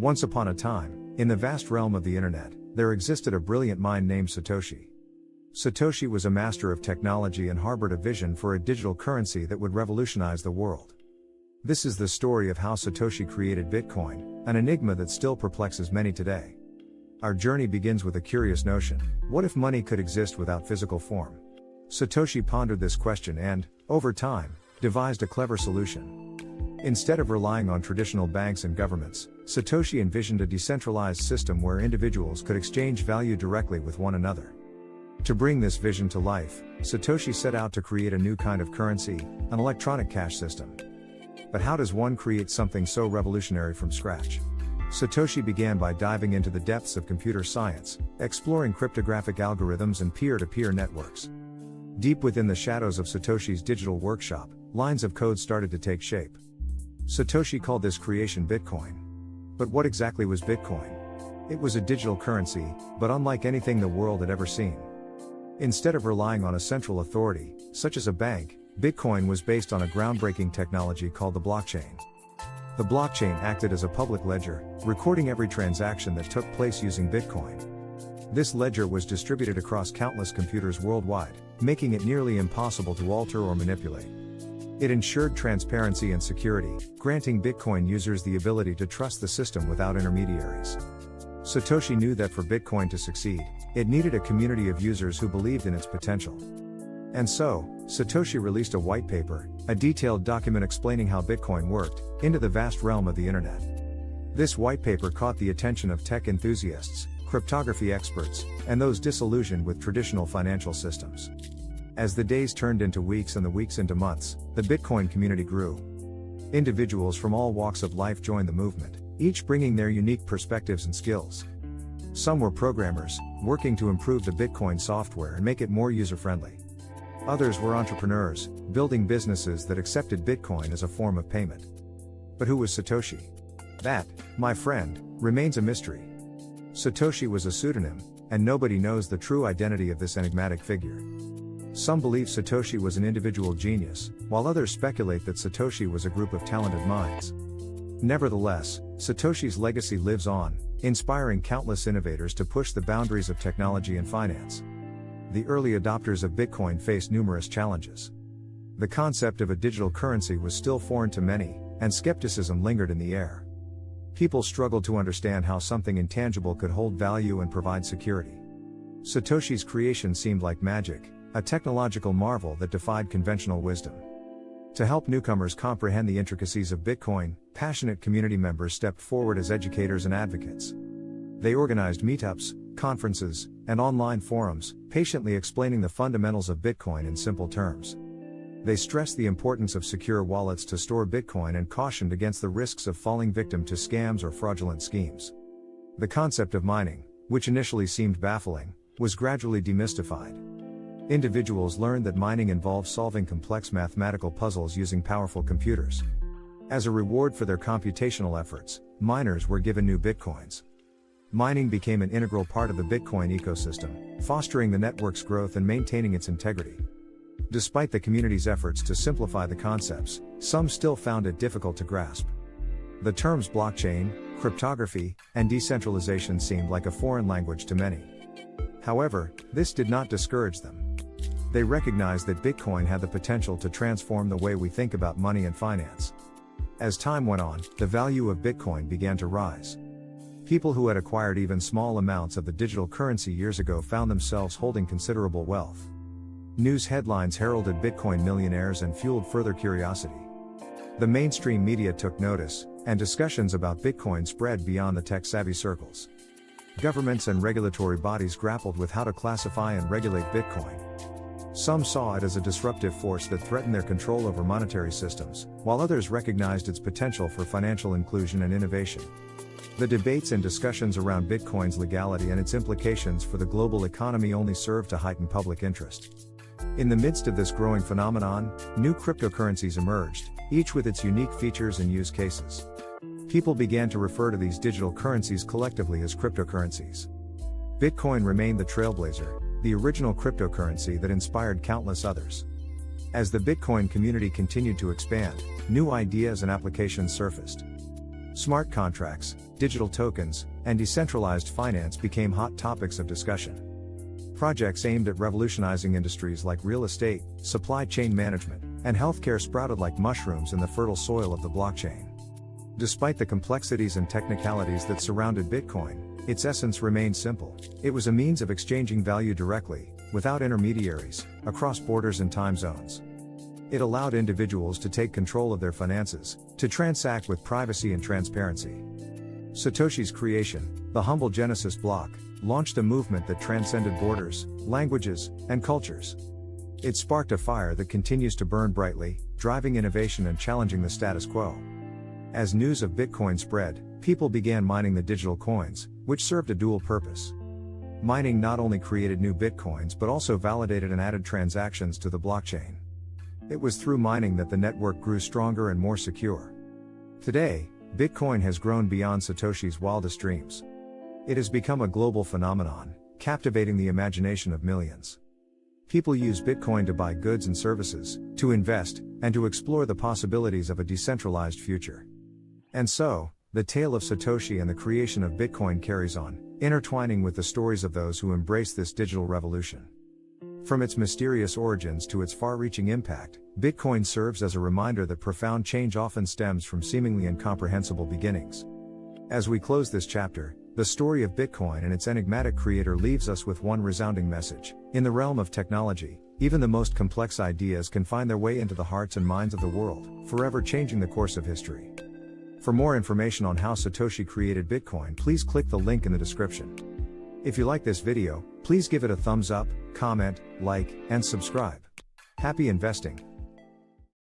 Once upon a time, in the vast realm of the internet, there existed a brilliant mind named Satoshi. Satoshi was a master of technology and harbored a vision for a digital currency that would revolutionize the world. This is the story of how Satoshi created Bitcoin, an enigma that still perplexes many today. Our journey begins with a curious notion: what if money could exist without physical form? Satoshi pondered this question and, over time, devised a clever solution. Instead of relying on traditional banks and governments, Satoshi envisioned a decentralized system where individuals could exchange value directly with one another. To bring this vision to life, Satoshi set out to create a new kind of currency, an electronic cash system. But how does one create something so revolutionary from scratch? Satoshi began by diving into the depths of computer science, exploring cryptographic algorithms and peer-to-peer networks. Deep within the shadows of Satoshi's digital workshop, lines of code started to take shape. Satoshi called this creation Bitcoin. But what exactly was Bitcoin? It was a digital currency, but unlike anything the world had ever seen. Instead of relying on a central authority, such as a bank, Bitcoin was based on a groundbreaking technology called the blockchain. The blockchain acted as a public ledger, recording every transaction that took place using Bitcoin. This ledger was distributed across countless computers worldwide, making it nearly impossible to alter or manipulate. It ensured transparency and security, granting Bitcoin users the ability to trust the system without intermediaries. Satoshi knew that for Bitcoin to succeed, it needed a community of users who believed in its potential. And so, Satoshi released a white paper, a detailed document explaining how Bitcoin worked, into the vast realm of the internet. This white paper caught the attention of tech enthusiasts, cryptography experts, and those disillusioned with traditional financial systems. As the days turned into weeks and the weeks into months, the Bitcoin community grew. Individuals from all walks of life joined the movement, each bringing their unique perspectives and skills. Some were programmers, working to improve the Bitcoin software and make it more user-friendly. Others were entrepreneurs, building businesses that accepted Bitcoin as a form of payment. But who was Satoshi? That, my friend, remains a mystery. Satoshi was a pseudonym, and nobody knows the true identity of this enigmatic figure. Some believe Satoshi was an individual genius, while others speculate that Satoshi was a group of talented minds. Nevertheless, Satoshi's legacy lives on, inspiring countless innovators to push the boundaries of technology and finance. The early adopters of Bitcoin faced numerous challenges. The concept of a digital currency was still foreign to many, and skepticism lingered in the air. People struggled to understand how something intangible could hold value and provide security. Satoshi's creation seemed like magic, a technological marvel that defied conventional wisdom. To help newcomers comprehend the intricacies of Bitcoin, passionate community members stepped forward as educators and advocates. They organized meetups, conferences, and online forums, patiently explaining the fundamentals of Bitcoin in simple terms. They stressed the importance of secure wallets to store Bitcoin and cautioned against the risks of falling victim to scams or fraudulent schemes. The concept of mining, which initially seemed baffling, was gradually demystified. Individuals learned that mining involves solving complex mathematical puzzles using powerful computers. As a reward for their computational efforts, miners were given new Bitcoins. Mining became an integral part of the Bitcoin ecosystem, fostering the network's growth and maintaining its integrity. Despite the community's efforts to simplify the concepts, some still found it difficult to grasp. The terms blockchain, cryptography, and decentralization seemed like a foreign language to many. However, this did not discourage them. They recognized that Bitcoin had the potential to transform the way we think about money and finance. As time went on, the value of Bitcoin began to rise. People who had acquired even small amounts of the digital currency years ago found themselves holding considerable wealth. News headlines heralded Bitcoin millionaires and fueled further curiosity. The mainstream media took notice, and discussions about Bitcoin spread beyond the tech-savvy circles. Governments and regulatory bodies grappled with how to classify and regulate Bitcoin. Some saw it as a disruptive force that threatened their control over monetary systems, while others recognized its potential for financial inclusion and innovation. The debates and discussions around Bitcoin's legality and its implications for the global economy only served to heighten public interest. In the midst of this growing phenomenon, new cryptocurrencies emerged, each with its unique features and use cases. People began to refer to these digital currencies collectively as cryptocurrencies. Bitcoin remained the trailblazer, the original cryptocurrency that inspired countless others. As the Bitcoin community continued to expand, new ideas and applications surfaced. Smart contracts, digital tokens, and decentralized finance became hot topics of discussion. Projects aimed at revolutionizing industries like real estate, supply chain management, and healthcare sprouted like mushrooms in the fertile soil of the blockchain. Despite the complexities and technicalities that surrounded Bitcoin, its essence remained simple. It was a means of exchanging value directly, without intermediaries, across borders and time zones. It allowed individuals to take control of their finances, to transact with privacy and transparency. Satoshi's creation, the humble Genesis block, launched a movement that transcended borders, languages, and cultures. It sparked a fire that continues to burn brightly, driving innovation and challenging the status quo. As news of Bitcoin spread, people began mining the digital coins, which served a dual purpose. Mining not only created new Bitcoins but also validated and added transactions to the blockchain. It was through mining that the network grew stronger and more secure. Today, Bitcoin has grown beyond Satoshi's wildest dreams. It has become a global phenomenon, captivating the imagination of millions. People use Bitcoin to buy goods and services, to invest, and to explore the possibilities of a decentralized future. And so, the tale of Satoshi and the creation of Bitcoin carries on, intertwining with the stories of those who embrace this digital revolution. From its mysterious origins to its far-reaching impact, Bitcoin serves as a reminder that profound change often stems from seemingly incomprehensible beginnings. As we close this chapter, the story of Bitcoin and its enigmatic creator leaves us with one resounding message. In the realm of technology, even the most complex ideas can find their way into the hearts and minds of the world, forever changing the course of history. For more information on how Satoshi created Bitcoin, please click the link in the description. If you like this video, please give it a thumbs up, comment, like, and subscribe. Happy investing!